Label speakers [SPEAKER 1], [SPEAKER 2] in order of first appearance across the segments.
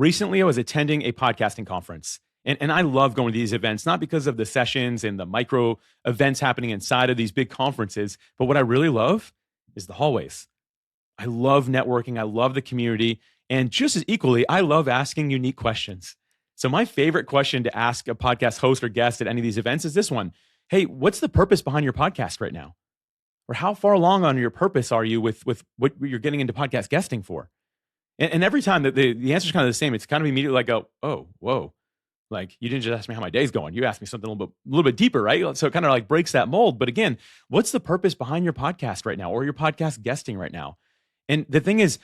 [SPEAKER 1] Recently, I was attending a podcasting conference, and I love going to these events, not because of the sessions and the micro events happening inside of these big conferences, but what I really love is the hallways. I love networking. I love the community. And just as equally, I love asking unique questions. So, my favorite question to ask a podcast host or guest at any of these events is this one. Hey, what's the purpose behind your podcast right now? Or how far along on your purpose are you with what you're getting into podcast guesting for? And every time the answer is kind of the same. It's kind of immediately like, oh, whoa. Like, you didn't just ask me how my day's going. You asked me something a little bit deeper, right? So it kind of like breaks that mold. But again, what's the purpose behind your podcast right now or your podcast guesting right now? And the thing is,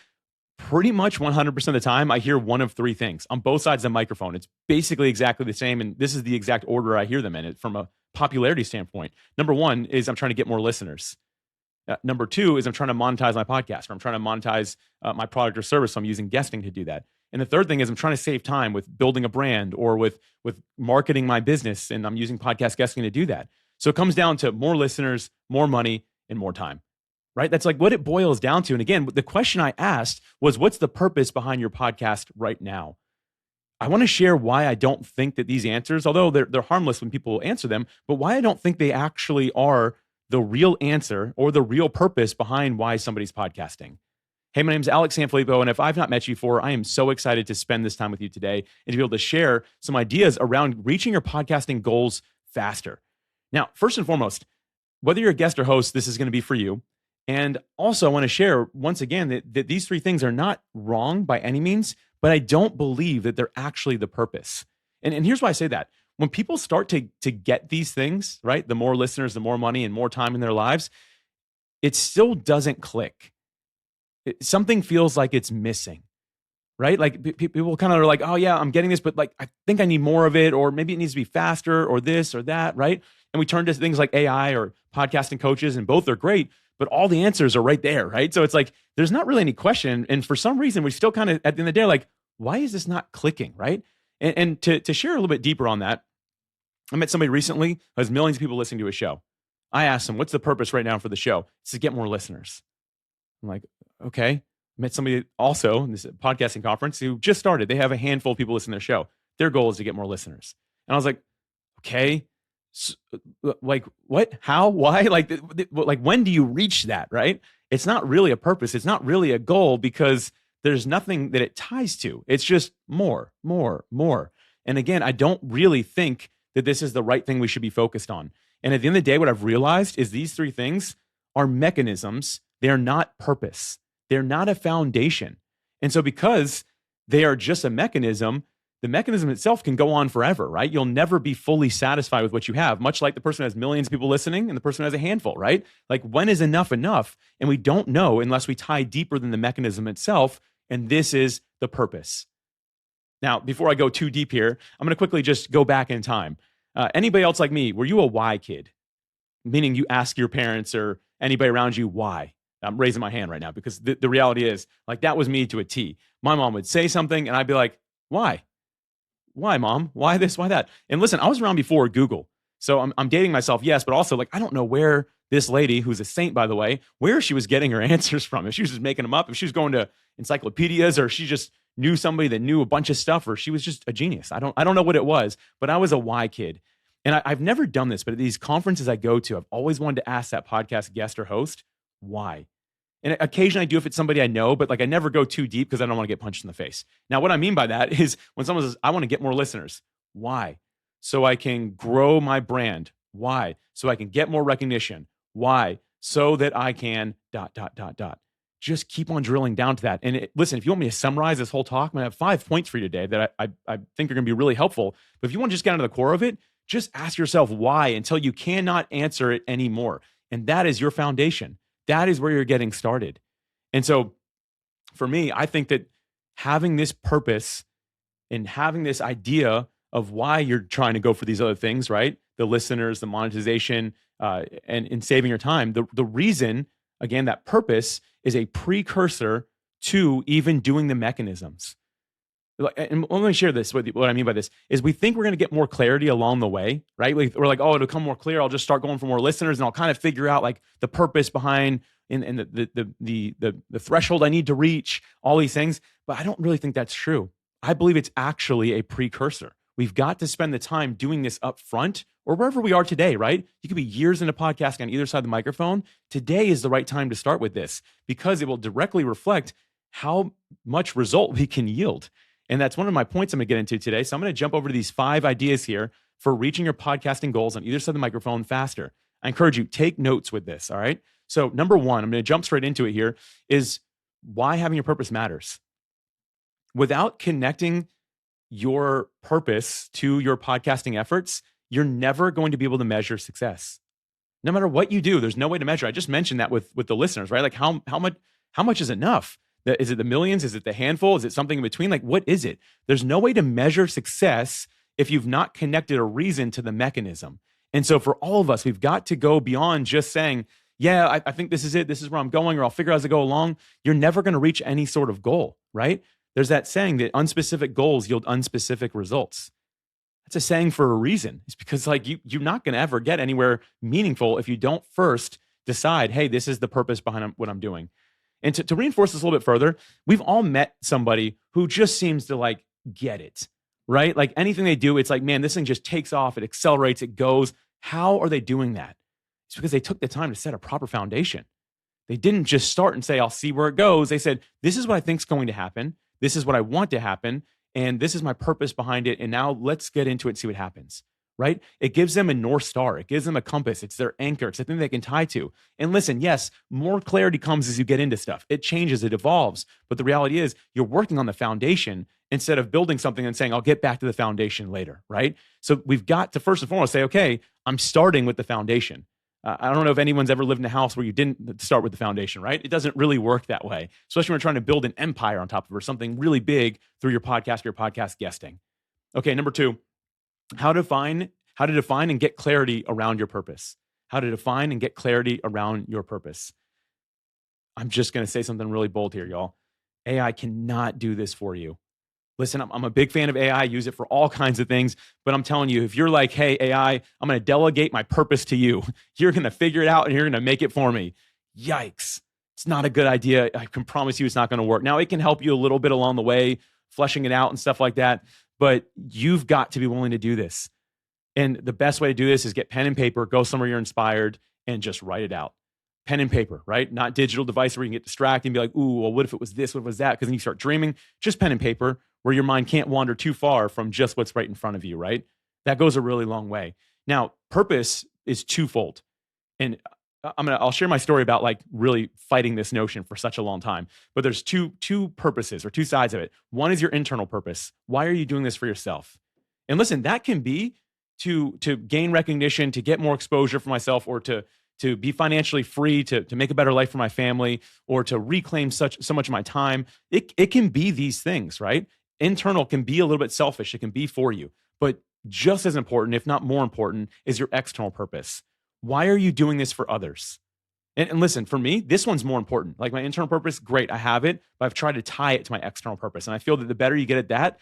[SPEAKER 1] pretty much 100% of the time, I hear one of three things on both sides of the microphone. It's basically exactly the same. And this is the exact order I hear them in it from a popularity standpoint. Number one is I'm trying to get more listeners. Number two is I'm trying to monetize my podcast, or I'm trying to monetize my product or service. So I'm using guesting to do that. And the third thing is I'm trying to save time with building a brand or with marketing my business, and I'm using podcast guesting to do that. So it comes down to more listeners, more money, and more time, right? That's like what it boils down to. And again, the question I asked was, what's the purpose behind your podcast right now? I want to share why I don't think that these answers, although they're harmless when people answer them, but why I don't think they actually are the real answer or the real purpose behind why somebody's podcasting. Hey, my name is Alex Sanfilippo, and if I've not met you before, I am so excited to spend this time with you today and to be able to share some ideas around reaching your podcasting goals faster. Now, first and foremost, whether you're a guest or host, this is going to be for you. And also, I want to share once again that these three things are not wrong by any means, but I don't believe that they're actually the purpose. And here's why I say that. When people start to get these things, right, the more listeners, the more money and more time in their lives, it still doesn't click. Something feels like it's missing, right? Like people kind of are like, oh yeah, I'm getting this, but like, I think I need more of it, or maybe it needs to be faster or this or that, right? And we turn to things like AI or podcasting coaches, and both are great, but all the answers are right there, right? So it's like, there's not really any question. And for some reason, we still kind of, at the end of the day, like, why is this not clicking, right? And to share a little bit deeper on that, I met somebody recently who has millions of people listening to his show. I asked him, what's the purpose right now for the show? It's to get more listeners. I'm like, okay. Met somebody also in this podcasting conference who just started. They have a handful of people listening to their show. Their goal is to get more listeners. And I was like, okay, so, like what, how, why? Like when do you reach that, right? It's not really a purpose. It's not really a goal because there's nothing that it ties to. It's just more. And again, I don't really think that this is the right thing we should be focused on. And at the end of the day, what I've realized is these three things are mechanisms. They are not purpose. They're not a foundation. And so because they are just a mechanism, the mechanism itself can go on forever, right? You'll never be fully satisfied with what you have, much like the person who has millions of people listening and the person who has a handful, right? Like when is enough enough? And we don't know unless we tie deeper than the mechanism itself. And this is the purpose. Now, before I go too deep here, I'm going to quickly just go back in time. Anybody else like me, were you a why kid? Meaning you ask your parents or anybody around you why? I'm raising my hand right now because the reality is like that was me to a T. My mom would say something and I'd be like, why? Why, mom? Why this? Why that? And listen, I was around before Google. So I'm dating myself, yes, but also like I don't know where this lady, who's a saint, by the way, where she was getting her answers from. If she was just making them up, if she was going to encyclopedias, or she just knew somebody that knew a bunch of stuff, or she was just a genius. I don't know what it was, but I was a why kid. And I've never done this, but at these conferences I go to, I've always wanted to ask that podcast guest or host, why? And occasionally I do if it's somebody I know, but like I never go too deep because I don't want to get punched in the face. Now, what I mean by that is when someone says, I want to get more listeners. Why? So I can grow my brand. Why? So I can get more recognition. Why? So that I can ... Just keep on drilling down to that. And listen, if you want me to summarize this whole talk, I'm going to have 5 points for you today that I think are going to be really helpful. But if you want to just get into the core of it, just ask yourself why until you cannot answer it anymore. And that is your foundation. That is where you're getting started. And so for me, I think that having this purpose and having this idea of why you're trying to go for these other things, right? The listeners, the monetization, and saving your time. The reason, again, that purpose is a precursor to even doing the mechanisms. And let me share this with you. What I mean by this is we think we're going to get more clarity along the way, right? We're like, oh, it'll become more clear. I'll just start going for more listeners and I'll kind of figure out like the purpose behind and the threshold I need to reach, all these things. But I don't really think that's true. I believe it's actually a precursor. We've got to spend the time doing this up front or wherever we are today, right? You could be years into podcasting on either side of the microphone. Today is the right time to start with this because it will directly reflect how much result we can yield. And that's one of my points I'm going to get into today. So I'm going to jump over to these 5 ideas here for reaching your podcasting goals on either side of the microphone faster. I encourage you, take notes with this, all right? So number 1, I'm going to jump straight into it here, is why having your purpose matters. Without connecting your purpose to your podcasting efforts, you're never going to be able to measure success. No matter what you do, there's no way to measure. I just mentioned that with the listeners, right? Like how much is enough? Is it the millions? Is it the handful? Is it something in between? Like, what is it? There's no way to measure success if you've not connected a reason to the mechanism. And so for all of us, we've got to go beyond just saying, yeah, I think this is it. This is where I'm going, or I'll figure out as I go along. You're never going to reach any sort of goal, right? There's that saying that unspecific goals yield unspecific results. That's a saying for a reason. It's because like you're not going to ever get anywhere meaningful if you don't first decide, hey, this is the purpose behind what I'm doing. And to reinforce this a little bit further, we've all met somebody who just seems to like get it, right? Like anything they do, it's like, man, this thing just takes off, it accelerates, it goes. How are they doing that? It's because they took the time to set a proper foundation. They didn't just start and say, I'll see where it goes. They said, this is what I think is going to happen. This is what I want to happen. And this is my purpose behind it. And now let's get into it and see what happens, right? It gives them a North Star. It gives them a compass. It's their anchor. It's a thing they can tie to. And listen, yes, more clarity comes as you get into stuff. It changes, it evolves. But the reality is you're working on the foundation instead of building something and saying, I'll get back to the foundation later, right? So we've got to first and foremost say, okay, I'm starting with the foundation. I don't know if anyone's ever lived in a house where you didn't start with the foundation, right? It doesn't really work that way, especially when you're trying to build an empire on top of it or something really big through your podcast or your podcast guesting. Okay, number 2, how to define and get clarity around your purpose. How to define and get clarity around your purpose. I'm just going to say something really bold here, y'all. AI cannot do this for you. Listen, I'm a big fan of AI. I use it for all kinds of things. But I'm telling you, if you're like, hey, AI, I'm going to delegate my purpose to you. You're going to figure it out and you're going to make it for me. Yikes. It's not a good idea. I can promise you it's not going to work. Now, it can help you a little bit along the way, fleshing it out and stuff like that. But you've got to be willing to do this. And the best way to do this is get pen and paper, go somewhere you're inspired, and just write it out. Pen and paper, right? Not digital device where you can get distracted and be like, ooh, well, what if it was this? What if it was that? Because then you start dreaming. Just pen and paper where your mind can't wander too far from just what's right in front of you, right? That goes a really long way. Now, purpose is twofold. And I'll share my story about like really fighting this notion for such a long time. But there's two purposes or two sides of it. One is your internal purpose. Why are you doing this for yourself? And listen, that can be to gain recognition, to get more exposure for myself, or to be financially free, to make a better life for my family, or to reclaim so much of my time. It can be these things, right? Internal can be a little bit selfish. It can be for you. But just as important, if not more important, is your external purpose. Why are you doing this for others? And listen, for me, this one's more important. Like my internal purpose, great, I have it, but I've tried to tie it to my external purpose. And I feel that the better you get at that,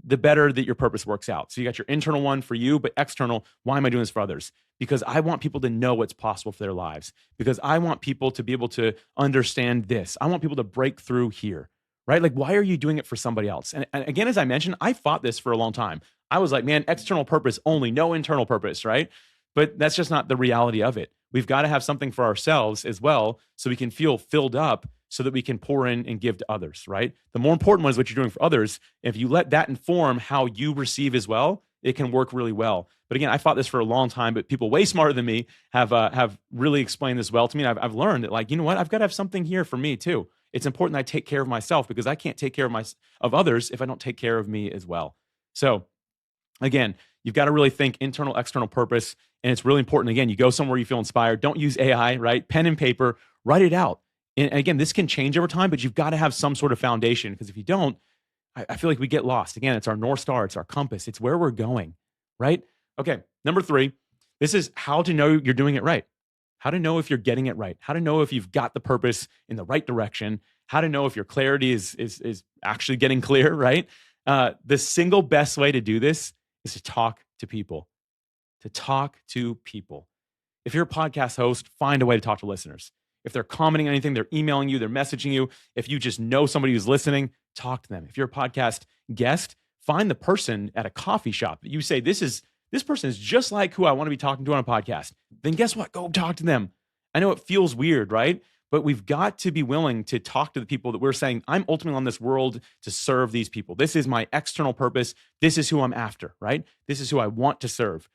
[SPEAKER 1] the better that your purpose works out. So you got your internal one for you, but external, why am I doing this for others? Because I want people to know what's possible for their lives. Because I want people to be able to understand this. I want people to break through here, right? Like, why are you doing it for somebody else? And again, as I mentioned, I fought this for a long time. I was like, man, external purpose only, no internal purpose, right? But that's just not the reality of it. We've got to have something for ourselves as well so we can feel filled up so that we can pour in and give to others, right? The more important one is what you're doing for others. If you let that inform how you receive as well, it can work really well. But again, I fought this for a long time, but people way smarter than me have really explained this well to me. And I've learned that, like, you know what? I've got to have something here for me too. It's important that I take care of myself because I can't take care of others if I don't take care of me as well. So again, you've got to really think internal, external purpose. And it's really important. Again, you go somewhere you feel inspired. Don't use AI, right? Pen and paper, write it out. And again, this can change over time, but you've got to have some sort of foundation because if you don't, I feel like we get lost. Again, it's our North Star. It's our compass. It's where we're going, right? Okay, number 3, this is how to know you're doing it right. How to know if you're getting it right. How to know if you've got the purpose in the right direction. How to know if your clarity is actually getting clear, right? The single best way to do this is to talk to people. To talk to people. If you're a podcast host, find a way to talk to listeners. If they're commenting on anything, they're emailing you, they're messaging you. If you just know somebody who's listening, talk to them. If you're a podcast guest, find the person at a coffee shop that you say, this person is just like who I want to be talking to on a podcast. Then guess what? Go talk to them. I know it feels weird, right? But we've got to be willing to talk to the people that we're saying, I'm ultimately on this world to serve these people. This is my external purpose. This is who I'm after, right? This is who I want to serve.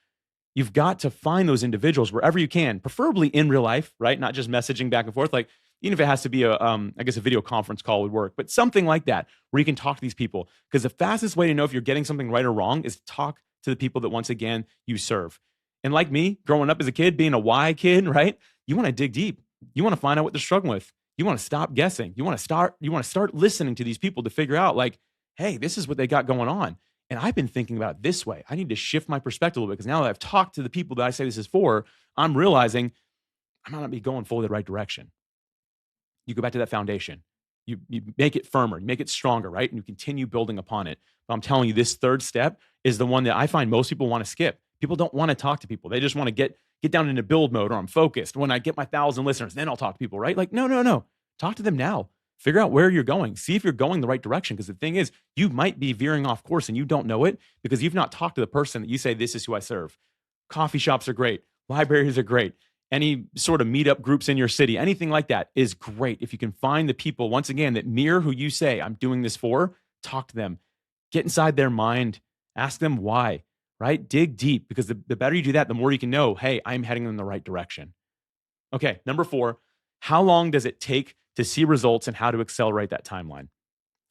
[SPEAKER 1] You've got to find those individuals wherever you can, preferably in real life, right? Not just messaging back and forth. Like, even if it has to be I guess a video conference call would work, but something like that where you can talk to these people. Because the fastest way to know if you're getting something right or wrong is to talk to the people that, once again, you serve. And like me, growing up as a kid, being a why kid, right? You want to dig deep. You want to find out what they're struggling with. You want to stop guessing. You want to start listening to these people to figure out, like, hey, this is what they got going on. And I've been thinking about it this way. I need to shift my perspective a little bit, because now that I've talked to the people that I say this is for, I'm realizing I might not be going fully the right direction. You go back to that foundation. You make it firmer, you make it stronger, right? And you continue building upon it. But I'm telling you, this third step is the one that I find most people want to skip. People don't want to talk to people. They just want to get down into build mode, or I'm focused. When I get my 1,000 listeners, then I'll talk to people, right? Like, no. Talk to them now. Figure out where you're going. See if you're going the right direction. Because the thing is, you might be veering off course and you don't know it because you've not talked to the person that you say, this is who I serve. Coffee shops are great. Libraries are great. Any sort of meetup groups in your city, anything like that is great. If you can find the people, once again, that mirror who you say, I'm doing this for, talk to them. Get inside their mind. Ask them why, right? Dig deep, because the better you do that, the more you can know, hey, I'm heading in the right direction. Okay, number 4, how long does it take to see results and how to accelerate that timeline?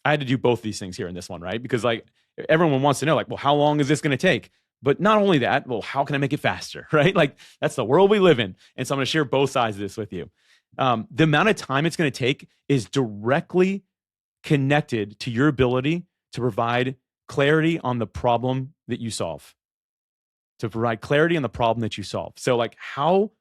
[SPEAKER 1] I had to do both these things here in this one, right? Because like everyone wants to know, like, well, how long is this going to take? But not only that, well, how can I make it faster, right? Like, that's the world we live in. And so I'm going to share both sides of this with you. The amount of time it's going to take is directly connected to your ability to provide clarity on the problem that you solve. To provide clarity on the problem that you solve. So like, how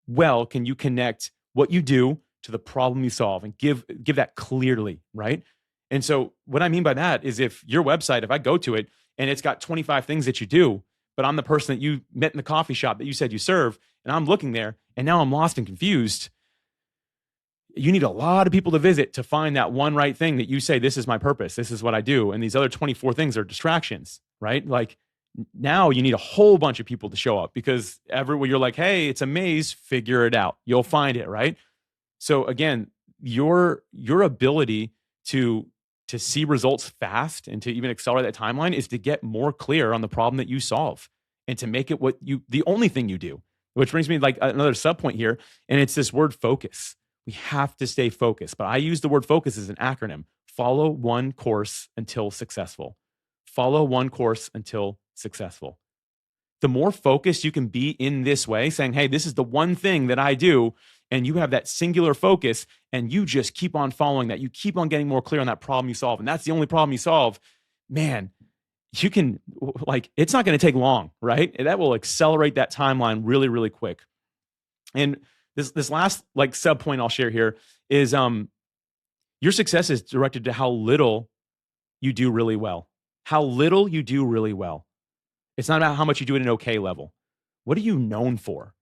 [SPEAKER 1] well can you connect what you do to the problem you solve and give that clearly, right? And so what I mean by that is, if your website, if I go to it and it's got 25 things that you do, but I'm the person that you met in the coffee shop that you said you serve, and I'm looking there and now I'm lost and confused, you need a lot of people to visit to find that one right thing that you say, this is my purpose, this is what I do. And these other 24 things are distractions, right? Like, now you need a whole bunch of people to show up, because everywhere you're like, hey, it's a maze, figure it out. You'll find it, right? So again, your ability to see results fast and to even accelerate that timeline is to get more clear on the problem that you solve and to make it the only thing you do. Which brings me like another sub point here, and it's this word focus. We have to stay focused, but I use the word focus as an acronym. Follow one course until successful. Follow one course until successful. The more focused you can be in this way, saying, hey, this is the one thing that I do, and you have that singular focus, and you just keep on following that. You keep on getting more clear on that problem you solve, and that's the only problem you solve. Man, you can, like, it's not going to take long, right? That will accelerate that timeline really, really quick. And this last like sub point I'll share here is your success is directed to how little you do really well. How little you do really well. It's not about how much you do at an okay level. What are you known for?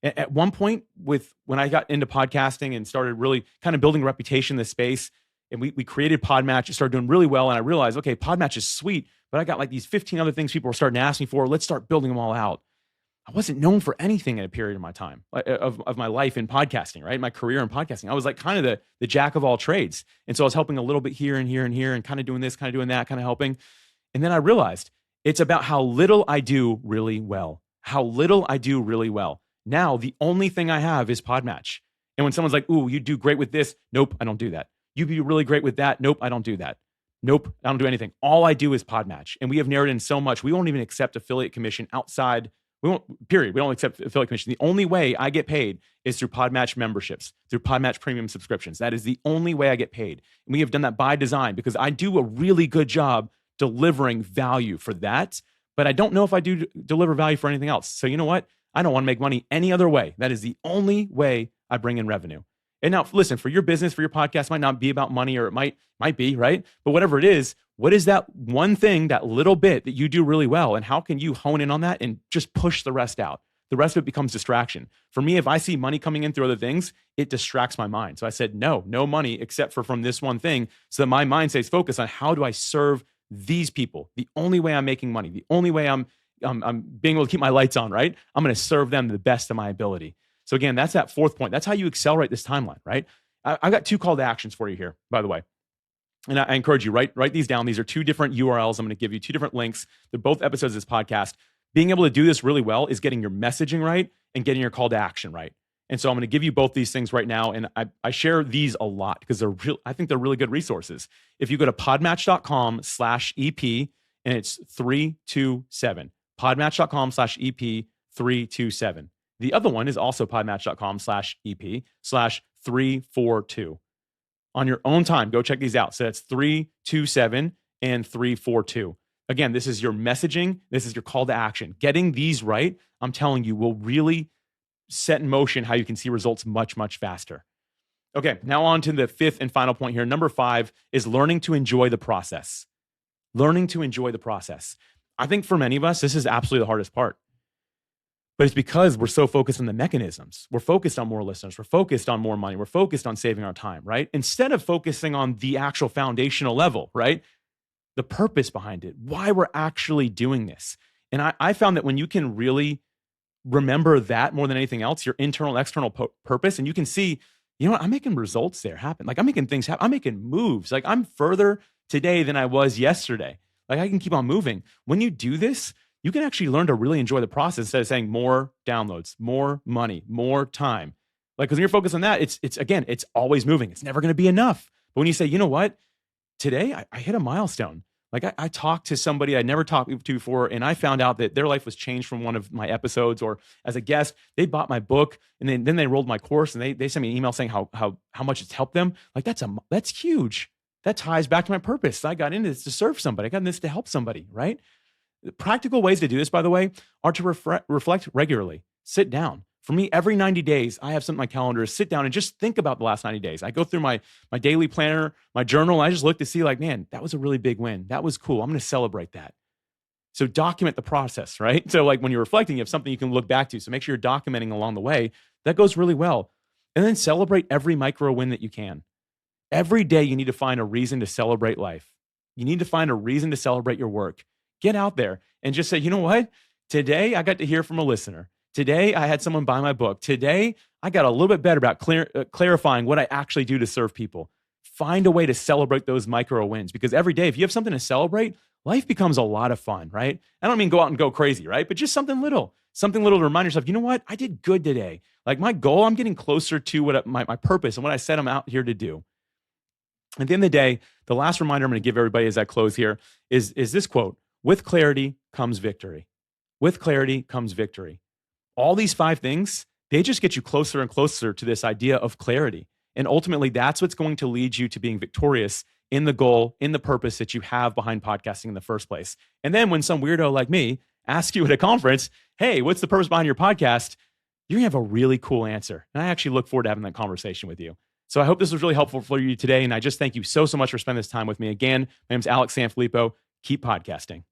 [SPEAKER 1] At one point, when I got into podcasting and started really kind of building a reputation in this space, and we created PodMatch, it started doing really well, and I realized, okay, PodMatch is sweet, but I got like these 15 other things people were starting to ask me for. Let's start building them all out. I wasn't known for anything in a period of my time, of my life in podcasting, right? My career in podcasting. I was like kind of the jack of all trades. And so I was helping a little bit here and here and here, and kind of doing this, kind of doing that, kind of helping. And then I realized it's about how little I do really well. How little I do really well. Now, the only thing I have is PodMatch. And when someone's like, ooh, you do great with this. Nope, I don't do that. You do really great with that. Nope, I don't do that. Nope, I don't do anything. All I do is PodMatch. And we have narrowed in so much. We won't even accept affiliate commission outside. We won't, period. We don't accept affiliate commission. The only way I get paid is through PodMatch memberships, through PodMatch premium subscriptions. That is the only way I get paid. And we have done that by design, because I do a really good job delivering value for that. But I don't know if I do deliver value for anything else. So you know what? I don't want to make money any other way. That is the only way I bring in revenue. And now, listen, for your business, for your podcast, might not be about money, or it might be, right? But whatever it is, what is that one thing, that little bit that you do really well? And how can you hone in on that and just push the rest out? The rest of it becomes distraction. For me, if I see money coming in through other things, it distracts my mind. So I said, no money except for from this one thing, so that my mind stays focused on how do I serve these people. The only way I'm making money, the only way I'm being able to keep my lights on, right? I'm going to serve them to the best of my ability. So again, that's that fourth point. That's how you accelerate this timeline, right? I've got 2 call to actions for you here, by the way. And I encourage you, write these down. These are 2 different URLs. I'm going to give you 2 different links. They're both episodes of this podcast. Being able to do this really well is getting your messaging right and getting your call to action right. And so I'm going to give you both these things right now. And I share these a lot because I think they're really good resources. If you go to podmatch.com/EP and it's 327, podmatch.com/EP 327. The other one is also podmatch.com/EP/342. On your own time, go check these out. So that's 327 and 342. Again, this is your messaging. This is your call to action. Getting these right, I'm telling you, will really set in motion how you can see results much, much faster. Okay, now on to the 5th and final point here. Number 5 is learning to enjoy the process. Learning to enjoy the process. I think for many of us, this is absolutely the hardest part. But it's because we're so focused on the mechanisms. We're focused on more listeners. We're focused on more money. We're focused on saving our time, right? Instead of focusing on the actual foundational level, right? The purpose behind it, why we're actually doing this. And I found that when you can really remember that more than anything else, your internal, external purpose, and you can see, you know what, I'm making results there happen. Like I'm making things happen. I'm making moves. Like I'm further today than I was yesterday. Like I can keep on moving. When you do this, you can actually learn to really enjoy the process instead of saying more downloads, more money, more time. Like, because when you're focused on that, it's always moving. It's never going to be enough. But when you say, you know what, today I hit a milestone. Like I talked to somebody I'd never talked to before, and I found out that their life was changed from one of my episodes, or as a guest, they bought my book, and then they enrolled my course, and they sent me an email saying how much it's helped them. Like that's huge. That ties back to my purpose. I got into this to serve somebody. I got into this to help somebody, right? Practical ways to do this, by the way, are to reflect regularly. Sit down. For me, every 90 days, I have something on my calendar to sit down and just think about the last 90 days. I go through my daily planner, my journal, and I just look to see like, man, that was a really big win. That was cool. I'm going to celebrate that. So document the process, right? So like when you're reflecting, you have something you can look back to. So make sure you're documenting along the way. That goes really well. And then celebrate every micro win that you can. Every day, you need to find a reason to celebrate life. You need to find a reason to celebrate your work. Get out there and just say, you know what? Today, I got to hear from a listener. Today, I had someone buy my book. Today, I got a little bit better about clarifying what I actually do to serve people. Find a way to celebrate those micro wins, because every day, if you have something to celebrate, life becomes a lot of fun, right? I don't mean go out and go crazy, right? But just something little to remind yourself, you know what? I did good today. Like my goal, I'm getting closer to what my purpose and what I said I'm out here to do. At the end of the day, the last reminder I'm going to give everybody as I close here is this quote: with clarity comes victory. With clarity comes victory. All these 5 things, they just get you closer and closer to this idea of clarity. And ultimately, that's what's going to lead you to being victorious in the goal, in the purpose that you have behind podcasting in the first place. And then when some weirdo like me asks you at a conference, hey, what's the purpose behind your podcast? You're going to have a really cool answer. And I actually look forward to having that conversation with you. So I hope this was really helpful for you today. And I just thank you so much for spending this time with me. Again, my name is Alex Sanfilippo. Keep podcasting.